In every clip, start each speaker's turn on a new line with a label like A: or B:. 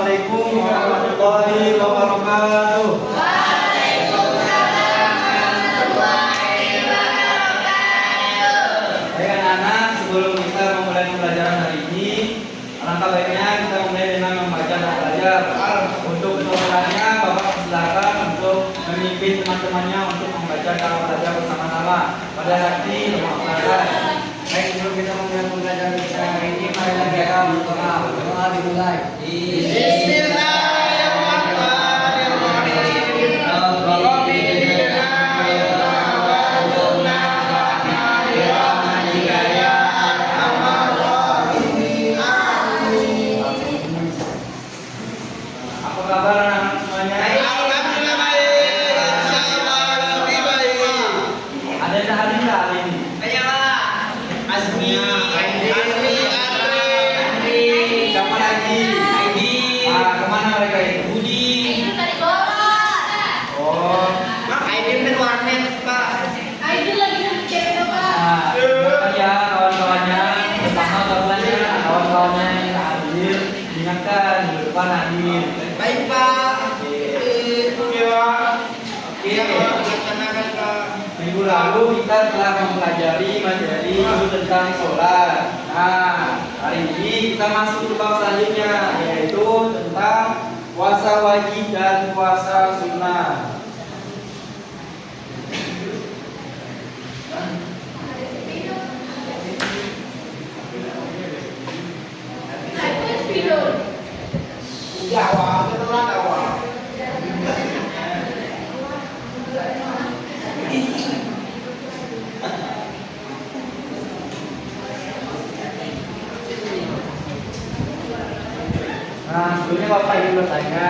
A: Assalamualaikum warahmatullahi wabarakatuh. Baik anak-anak, sebelum kita memulai pembelajaran hari ini, alangkah baiknya kita mulai dengan membaca dan belajar. Untuk keterangannya, Bapak silakan untuk memimpin teman-temannya untuk membaca dan belajar bersama-sama pada hati bermakna. Baik, sebelum kita memulai pembelajaran kita hari ini, mari kita berdoa. Berdoa dimulai.
B: Baik Pak.
A: Minggu lalu kita telah mempelajari materi tentang sholat. Nah, hari ini kita masuk ke bab selanjutnya, yaitu tentang puasa wajib dan puasa sunnah. Nah, sebelumnya Bapak ingin bertanya,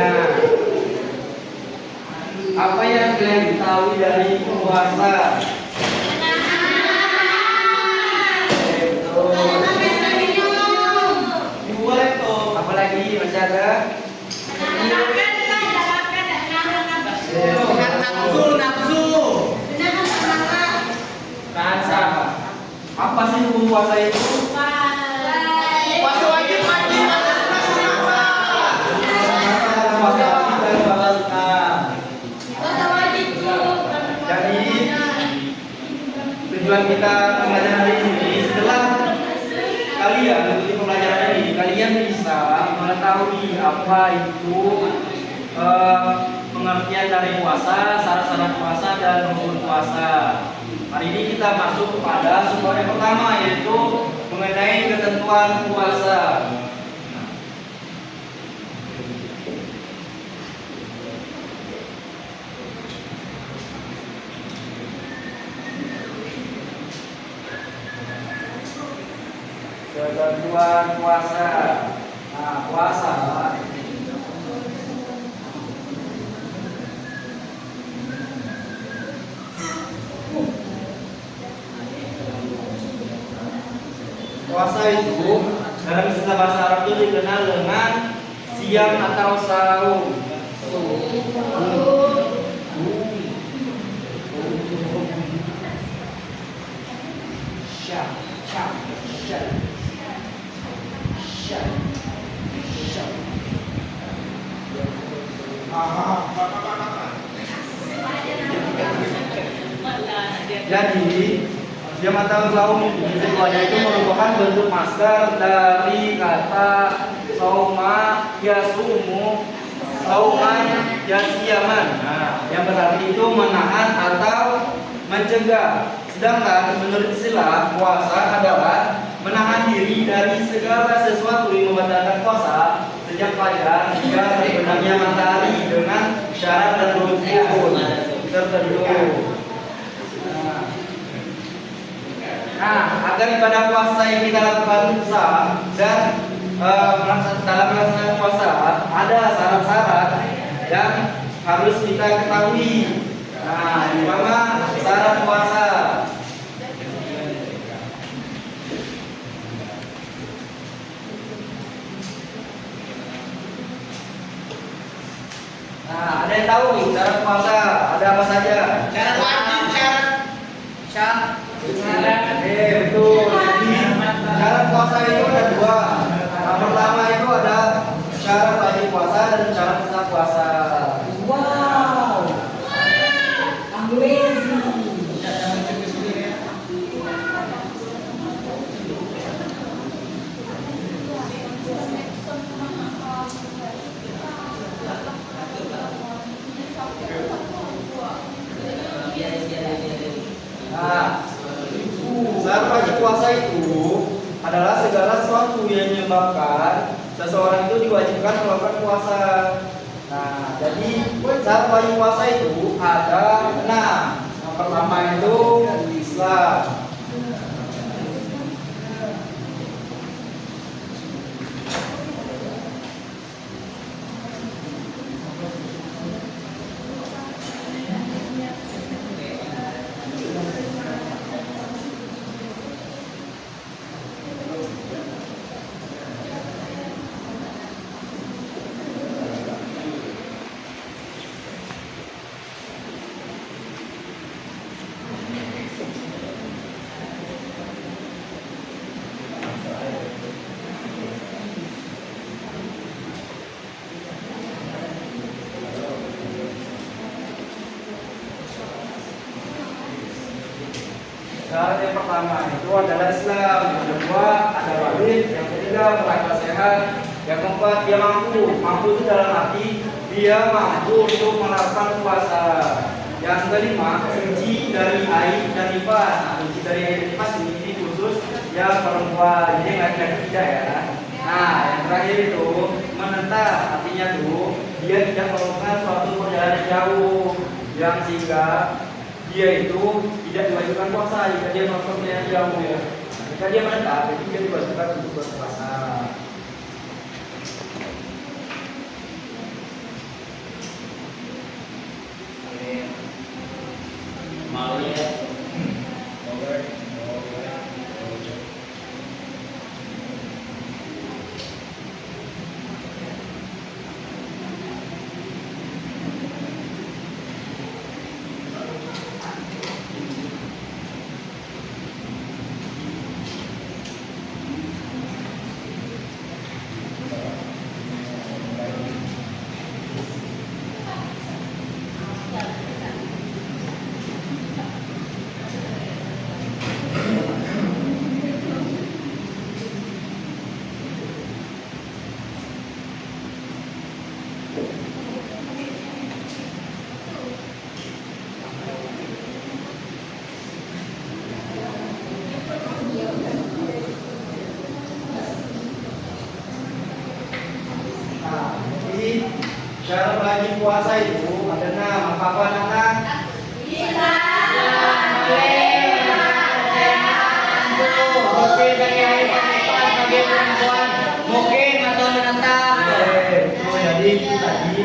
A: apa yang kalian ketahui dari puasa? Apalagi masih ada?
B: Nafsu.
A: Rasa. Apa sih hukum puasa itu?
B: Puasa wajib mati.
A: Jadi tujuan kita pembelajaran hari ini, setelah kalian mengikuti pembelajaran ini, kalian bisa mengetahui apa itu pengertian dari puasa, syarat-syarat puasa dan rukun puasa. Hari ini kita masuk kepada sumber yang pertama, yaitu mengenai ketentuan puasa. Ketentuan puasa. Nah, puasa itu dalam istilah bahasa Arab itu dikenal dengan siam atau saum. Jadi siam atau saum itu merupakan bentuk masdar dari kata sauma yasumu, sauman yasiaman. Nah, yang berarti itu menahan atau mencegah. Sedangkan menurut istilah puasa adalah menahan diri dari segala sesuatu yang membatalkan puasa sejak fajar hingga terbenamnya matahari dengan syarat dan rukun tertentu. Nah, agar ibadah puasa yang kita lakukan sah dan dalam melaksanakan puasa ada syarat-syarat yang harus kita ketahui. Nah, di mana syarat puasa? Nah, ada yang tahu syarat puasa ada apa saja?
B: Syarat wajib, syarat.
A: Betul. Jadi syarat puasa itu ada dua. Yang pertama itu ada syarat wajib puasa. adalah segala sesuatu yang menyebabkan seseorang itu diwajibkan melakukan puasa. Nah, jadi cara wajib puasa itu ada 6. Yang pertama itu Islam. Syarat yang pertama itu adalah Islam, yang kedua ada walid, yang ketiga berakal sehat, yang keempat dia mampu. Mampu itu dalam arti dia mampu untuk menerapkan puasa. Yang kelima suci dari aib dan nifas. Nah, suci dari aib dan nifas ini khusus yang perempuan, jadi nggak tidak ya. Nah, yang terakhir itu menetap, artinya tuh dia tidak melakukan suatu perjalanan jauh yang sehingga dia itu tidak diwajibkan puasa jika dia melakukan perjalanan jauh ya. Jika dia menetap, jadi dia diwajibkan untuk berpuasa.
B: Mau ya?
A: Syarat wajib puasa itu ada 6. Apa anak?
B: Bersih dari air panas bagi perempuan, mungkin atau menetap.
A: Jadi itu tadi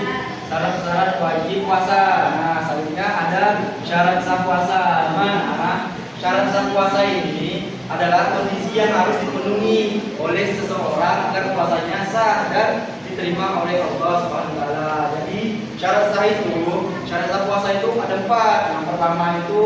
A: syarat-syarat wajib puasa. Nah, selanjutnya ada syarat sah puasa. Mana? Syarat sah puasa ini adalah kondisi yang harus dipenuhi oleh seseorang agar puasanya sah dan diterima oleh Allah Subhanahu wa taala. Jadi syarat sah puasa itu ada 4. Yang pertama itu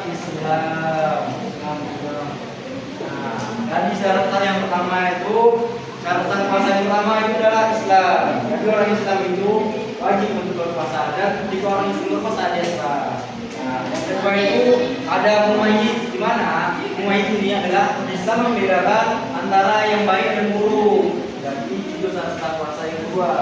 A: Islam. Nah, tadi syarat yang pertama itu syarat puasa yang pertama itu adalah Islam. Jadi orang Islam itu wajib untuk berpuasa dan jika orang Islam berpuasa dia sah. Nah, yang kedua itu ada mumayyiz, di mana mumayyiz ini adalah bisa membedakan antara yang baik dan buruk. Jadi itu syarat puasa yang kedua.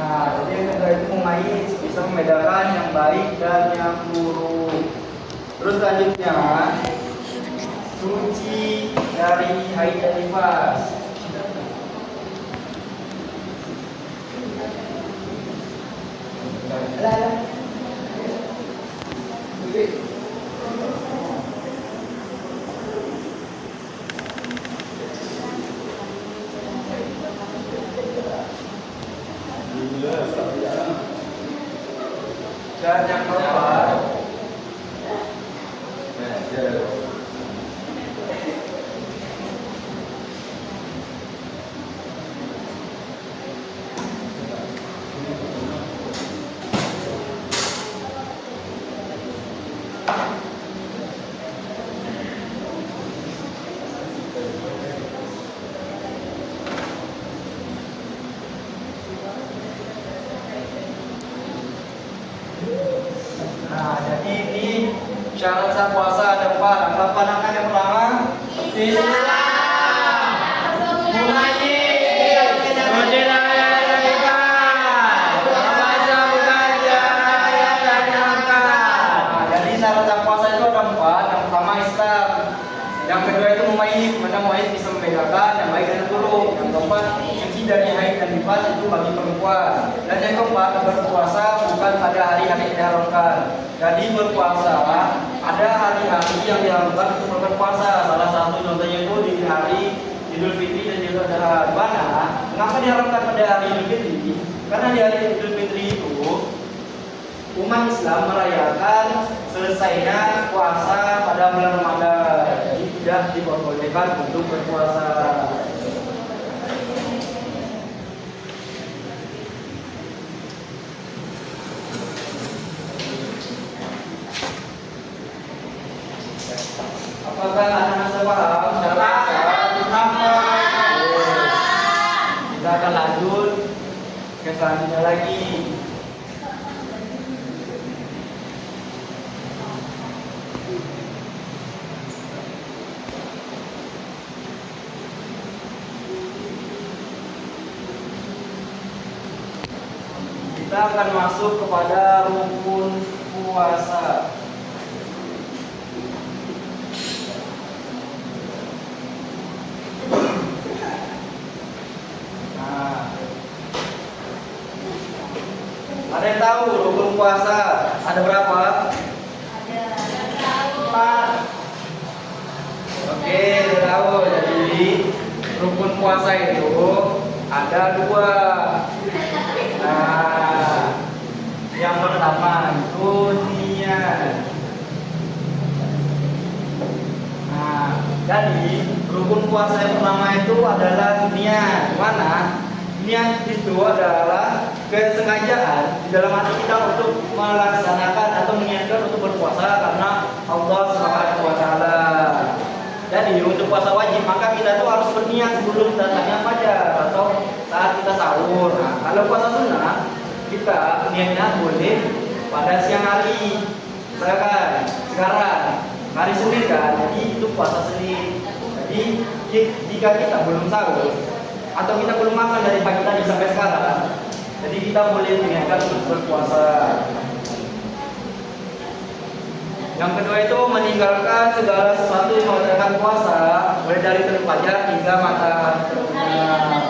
A: Nah, jadi yang kedua itu mumayyiz, bisa membedakan yang baik dan yang buruk. Terus selanjutnya suci dari haid dan nifas. Dan yang keempat, nah jadi ini syarat sah puasa ada empat. Apa pandangan yang pertama?
B: Islam. Mulai
A: jadi syarat sah puasa itu ada empat. Yang pertama Islam. Yang kedua itu mumayyiz, mana mumayyiz bisa membedakan yang baik dan buruk. Yang keempat suci dari haid dan nifas itu bagi perempuan. Dan yang keempat berpuasa bukan pada hari-hari yang diharamkan. Jadi berpuasa ada hari-hari yang diharamkan untuk berpuasa. Salah satu contohnya itu di hari Idul Fitri dan juga ada mana? Mengapa diharamkan pada hari Idul Fitri? Karena di hari Idul Fitri itu umat Islam merayakan selesainya puasa pada bulan Ramadan. Jadi tidak diperbolehkan untuk berpuasa. Apakah anak-anak paham? Kita akan lanjut ke selanjutnya lagi. Kita akan masuk kepada rukun puasa. Ada yang tahu rukun puasa ada berapa?
C: Ada.
A: Empat. Oke, udah tahu. Jadi rukun puasa itu ada dua. Nah, yang pertama itu niat. Nah, jadi rukun puasa yang pertama itu adalah niat. Mana? Niat itu adalah kesengajaan di dalam hati kita untuk melaksanakan atau menyiapkan untuk berpuasa karena Allah Subhanahu wa taala. Jadi untuk puasa wajib maka kita tuh harus berniat sebelum datangnya fajar atau saat kita sahur. Nah, kalau puasa sunnah kita niatnya boleh pada siang hari. Sekarang hari Senin kan, jadi itu puasa Senin. Jadi jika kita belum sahur atau kita belum makan dari pagi tadi sampai sekarang, jadi kita boleh niatkan untuk berpuasa. Yang kedua itu meninggalkan segala sesuatu yang membatalkan puasa, mulai dari terbit fajar hingga matahari terbenam.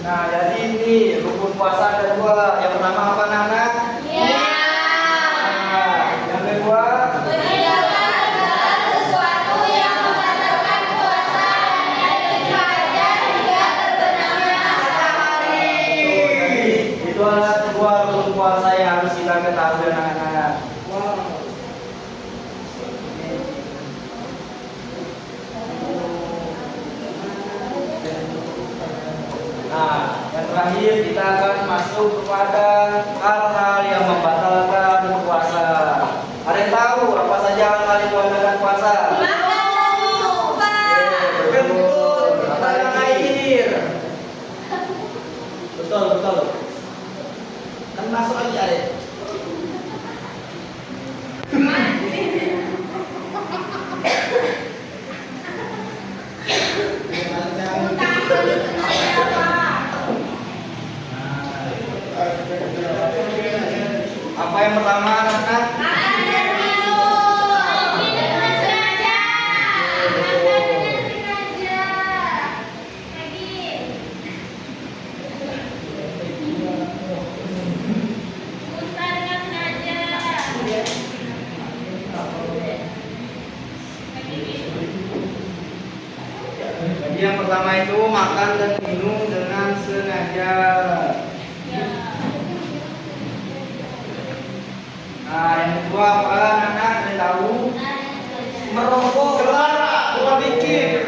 A: Nah, jadi ini rukun puasa ada dua. Yang pertama apa, Nana?
C: Iya.
A: Nah, yang kedua
C: Meninggalkan segala sesuatu yang membatalkan puasa dari fajar hingga terbenamnya matahari.
A: Jadi itu adalah dua rukun puasa yang harus kita ketahui, anak-anak. Nah, yang terakhir kita akan masuk kepada hal-hal yang membatalkan puasa. Ada yang tahu apa saja hal-hal yang membatalkan puasa?
C: Makan dan minuman.
A: Betul. Apa yang air? Jadi yang pertama itu makan dan minum dengan sengaja. Nah, yang kedua apa? Anak ada tahu?
B: Merokok.
A: Kelar, bukan bikin.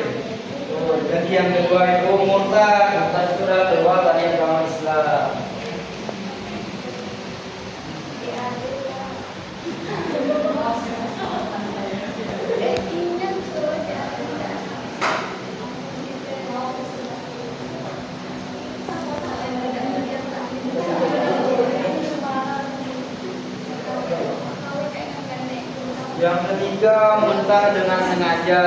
A: Jadi yang kedua itu murtad. Murtad itu adalah keluar dari agama Islam. Yang ketiga muntah dengan sengaja.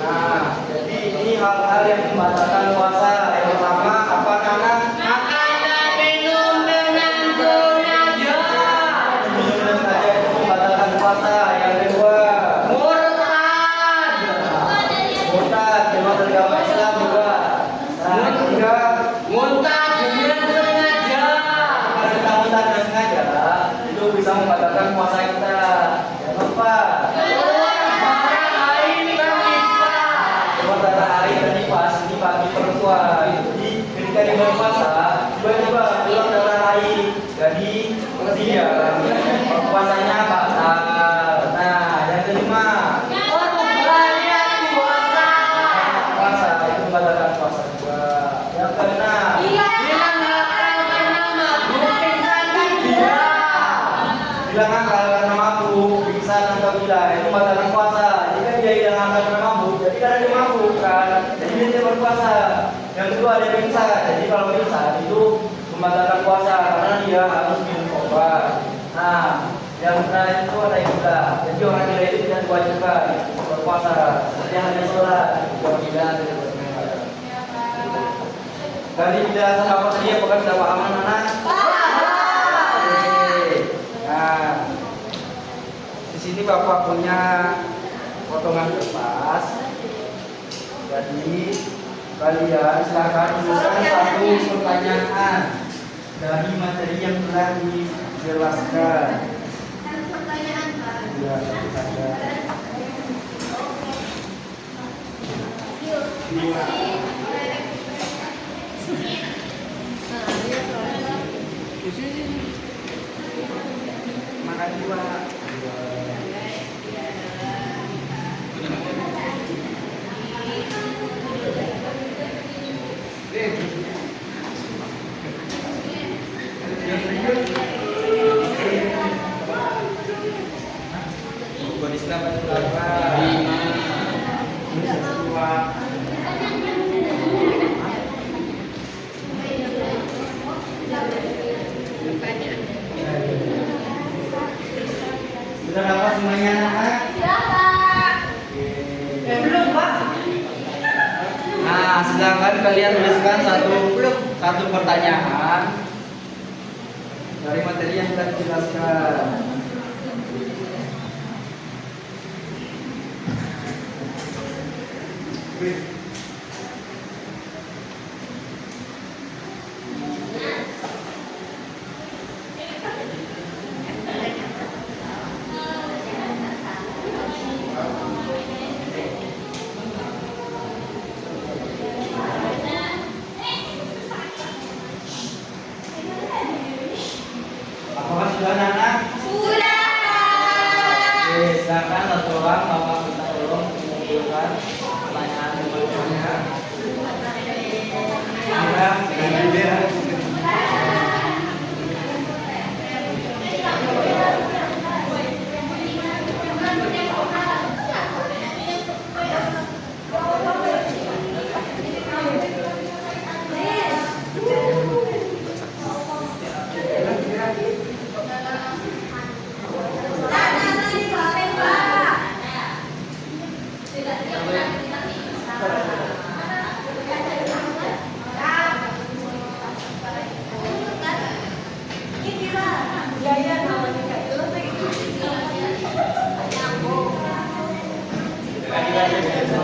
A: Nah, jadi ini hal-hal yang membatalkan puasa. Yang pertama apa Nana?
B: Makan dan minum dengan sengaja.
A: Minum dan sengaja itu membatalkan puasa. Yang kedua
B: Murtad.
A: murtad, keluar dari agama Islam juga. Nah, yang ketiga
B: Muntah dengan sengaja.
A: kalau kita murtad dengan sengaja itu bisa membatalkan puasa kita. Yang keempat
B: Keluar darah air dan nifas.
A: keluar darah air dan nifas ini bagi perempuan. Jadi ketika dia berpuasa tiba-tiba keluar darah air, jadi dia puasanya batal. Nah, yang kelima
B: Perbuatan puasa.
A: puasa itu membatalkan puasa juga. Yang keenam
B: Hilang akal karena mabuk pingsan dan gila.
A: bilang akal karena mabuk, pingsan atau gila itu membatalkan puasa. Jika dia hilang akal karena mabuk, jadi karena dia mabuk kan, jadi dia tidak berpuasa. Yang kedua dia pingsan, jadi kalau pingsan itu membatalkan puasa karena dia harus minum obat. Nah, yang terakhir itu ada ibadah. Jadi orang gila itu tidak diwajibkan berpuasa. Dia hanya sholat, bukan gila tidak berpuasa. Kali penjelasan apa tadi apakah sudah paham anak-anak? Oke. Nah, di sini Bapak punya potongan kertas. Jadi kalian silakan tuliskan satu pertanyaan dari materi yang telah dijelaskan.
C: Pertanyaan, Pak.
A: Ya, satu saja. Makan dua. Bukan Islam itu berapa? 5. Sudah dapat semuanya anak-anak?
C: Ya, Pak.
A: Oke.
B: Belum, Pak.
A: Nah, sedangkan kalian tuliskan satu pertanyaan dari materi yang sudah dijelaskan. sudah anak?
C: Sudah.
A: Oke, silakan satu orang Bapak minta tolong mengumpulkan pertanyaan jawabannya. Ya, terima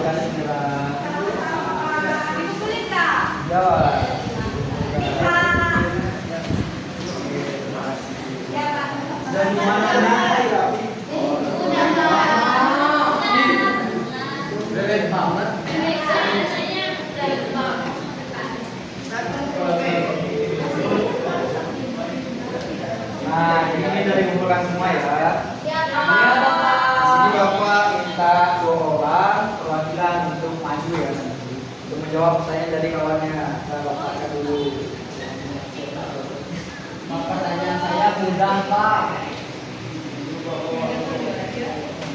A: kasih Mira. Jawab. Dan mana anak? Keren banget. Nah, ini dari kumpulan semua ya. Jadi Bapak minta 2 orang perwakilan untuk maju ya nanti. Untuk menjawab pertanyaan dari kawannya. Nah, Bapak akan dulu.
B: Pertanyaan saya mudah, Pak.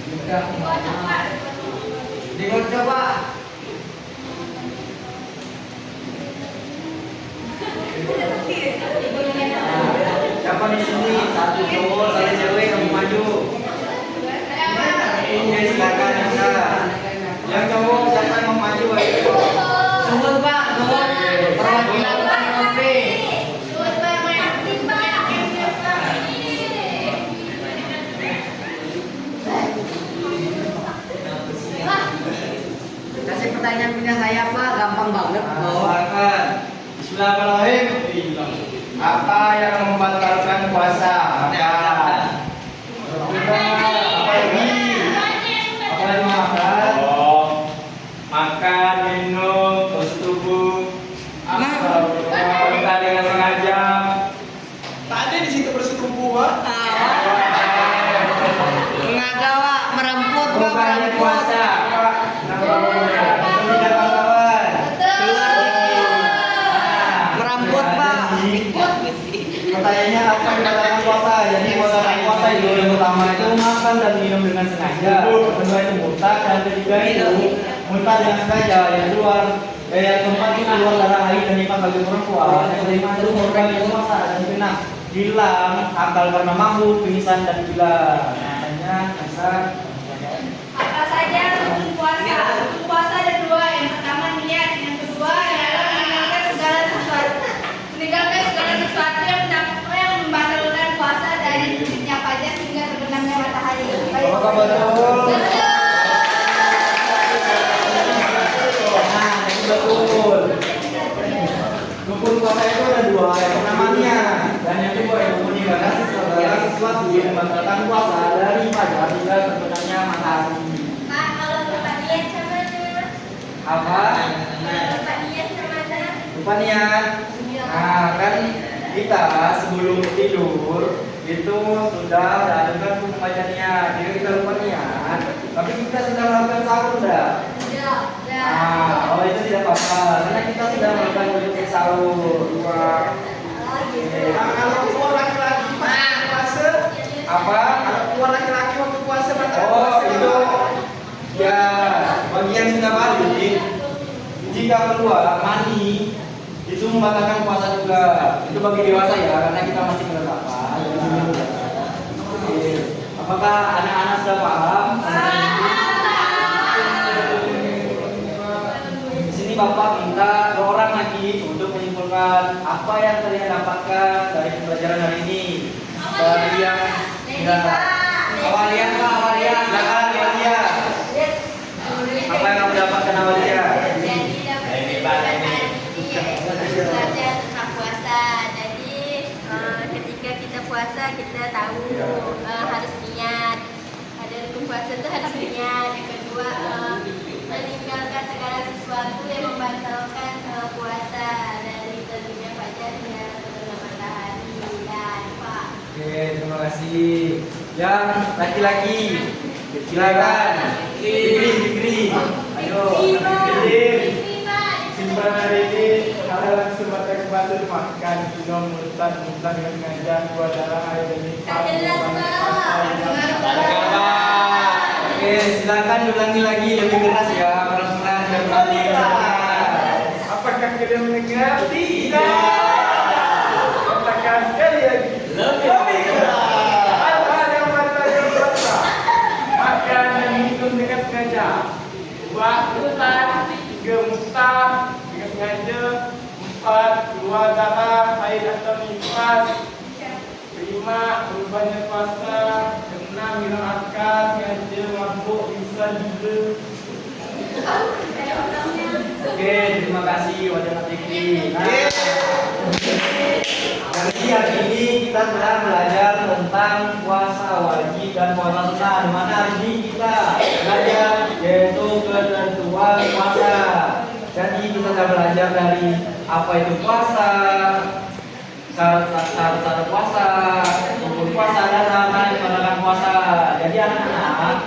B: Mudah. Coba.
A: Siapa di sini? Satu cowok, satu cewek kamu maju. Oke, silakan bisa. Yang cowok siapa yang mau maju? Ayo.
B: Nuhun, Pak. Nuhun. Perwakilan KMP. Kasih pertanyaan punya saya, Pak. Gampang banget,
A: Nah,
B: kok.
A: silakan. Bismillahirrahmanirrahim. Apa yang membatalkan puasa? Apa? Apa lagi? Apa lagi makan?
D: Oh, makan, minum, bersetubuh, kita dengan sengaja.
A: Tadi di situ bersetubuh.
B: Ngagawa, meremput, Pak.
A: Bukannya
B: Meremput.
A: puasa. Tidak kawan.
B: Meremput, Pak.
A: Pertanyaannya apa yang dikatakan puasa? Jadi membatalkan puasa itu yang pertama itu makan dan minum dengan sengaja. Kedua itu murtad, dan ketiga itu murtad dengan sengaja. Yang kedua, yang keempat itu keluar darah haid dan nifas bagi perempuan. Yang kelima itu murtad itu puasa dan yang keenam hilang akal karena mabuk, pingsan dan gila. Namanya asal.
C: Apa saja rukun puasa? Rukun puasa ada 2. Yang pertama niat, yang kedua adalah meninggalkan segala sesuatu. Meninggalkan segala sesuatu yang membatalkan puasa dari terbitnya fajar hingga terbenamnya matahari. Baik.
A: Apakah betul? Nah, itu betul. Rukun puasa itu ada 2, yang pertama niat dan yang kedua yang meninggalkan segala sesuatu yang membatalkan puasa dari fajar hingga terbenamnya matahari.
C: Pak, kalau lupa niat sama mana?
A: Apa?
C: Kalau lupa niat sama mana?
A: Lupa niat. Nah, kan kita sebelum tidur itu sudah melakukan membaca niat. Jadi kita lupa niat, tapi kita sudah melakukan sahur dah.
C: Sudah.
A: Nah, oh itu tidak apa-apa, karena kita sudah melakukan wujud sahur.
E: Kalau keluar laki-laki waktu puasa,
A: Apa?
E: kalau keluar laki-laki waktu puasa batal
A: Oh
E: puasa.
A: itu ya bagi yang sudah balik, jika keluar mani itu membatalkan puasa juga. Itu bagi dewasa ya, karena kita masih kelelapan. Oke. Apakah anak-anak sudah paham? Di sini Bapak minta 2 orang lagi untuk menyimpulkan apa yang kalian dapatkan dari pembelajaran hari ini. Dari yang Awalia, Pak, Awalia, silakan Awalia. Apa yang kamu dapatkan Awalia?
C: Jadi dapat belajar tentang puasa. Jadi ketika kita puasa kita tahu harus niat. Ada rukun puasa itu harus niat. Yang kedua meninggalkan segala sesuatu yang membatalkan puasa dari terbitnya fajar hingga terbenam matahari. Dan Pak.
A: Oke, terima kasih. Yang laki-laki, silakan. Fikri. Ayo, Fikri.
D: Simpan hari ini adalah kesempatan kepada makan, minum, mutan dengan ngajar, buat darah air dan
A: Oke, silakan ulangi lagi lebih keras ya, pelan-pelan biar nanti terdengar.
D: Apakah kalian mendengar? Tidak. Katakan sekali lagi. Lebih keras. Apa yang matanya basah? Makan dan minum dengan sengaja. Buat mutan, 3 muntah dengan sengaja. 4 keluar darah, air atau nifas. 5 berubahnya puasa. 6 minum akar, sengaja mabuk, bisa juga.
A: Oke, terima kasih Wajah Fikri. Jadi hari ini kita telah belajar tentang puasa wajib dan puasa sunnah. Di mana hari ini kita belajar yaitu ketentuan puasa. Jadi kita telah belajar dari apa itu puasa, syarat-syarat puasa, rukun puasa dan ramalan menjalankan puasa. Jadi anak-anak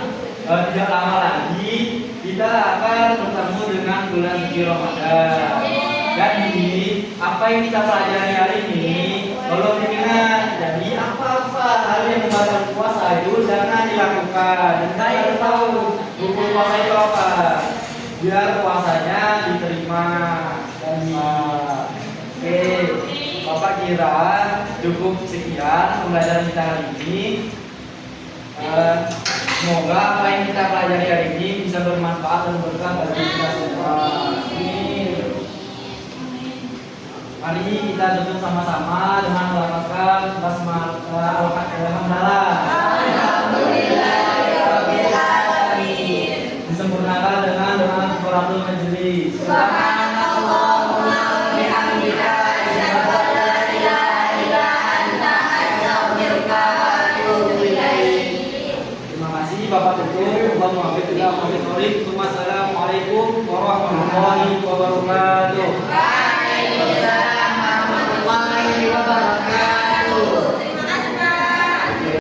A: tidak lama lagi kita akan bertemu dengan bulan suci Ramadan. Jadi apa yang kita pelajari hari ini tolong diingat. Jadi apa-apa hal yang membatalkan puasa itu jangan dilakukan. Dan kita harus tahu rukun puasa itu apa biar puasanya diterima. Dan oke, Bapak kira cukup sekian pembelajaran kita hari ini. Semoga apa yang kita pelajari hari ini bisa bermanfaat dan berkah bagi kita semua. Amin. Mari kita tutup sama-sama dengan melafazkan basmalah alhamdulillah.
C: Alhamdulillahirabbil alamin.
A: Disempurnakan dengan doa kafaratul majelis.
C: Subhanallahumma wa bihamdika asyhadu an la ilaha illa anta astaghfiruka wa atubu ilaik.
A: Terima kasih Bapak Tutup. Wassalamualaikum warahmatullahi wabarakatuh.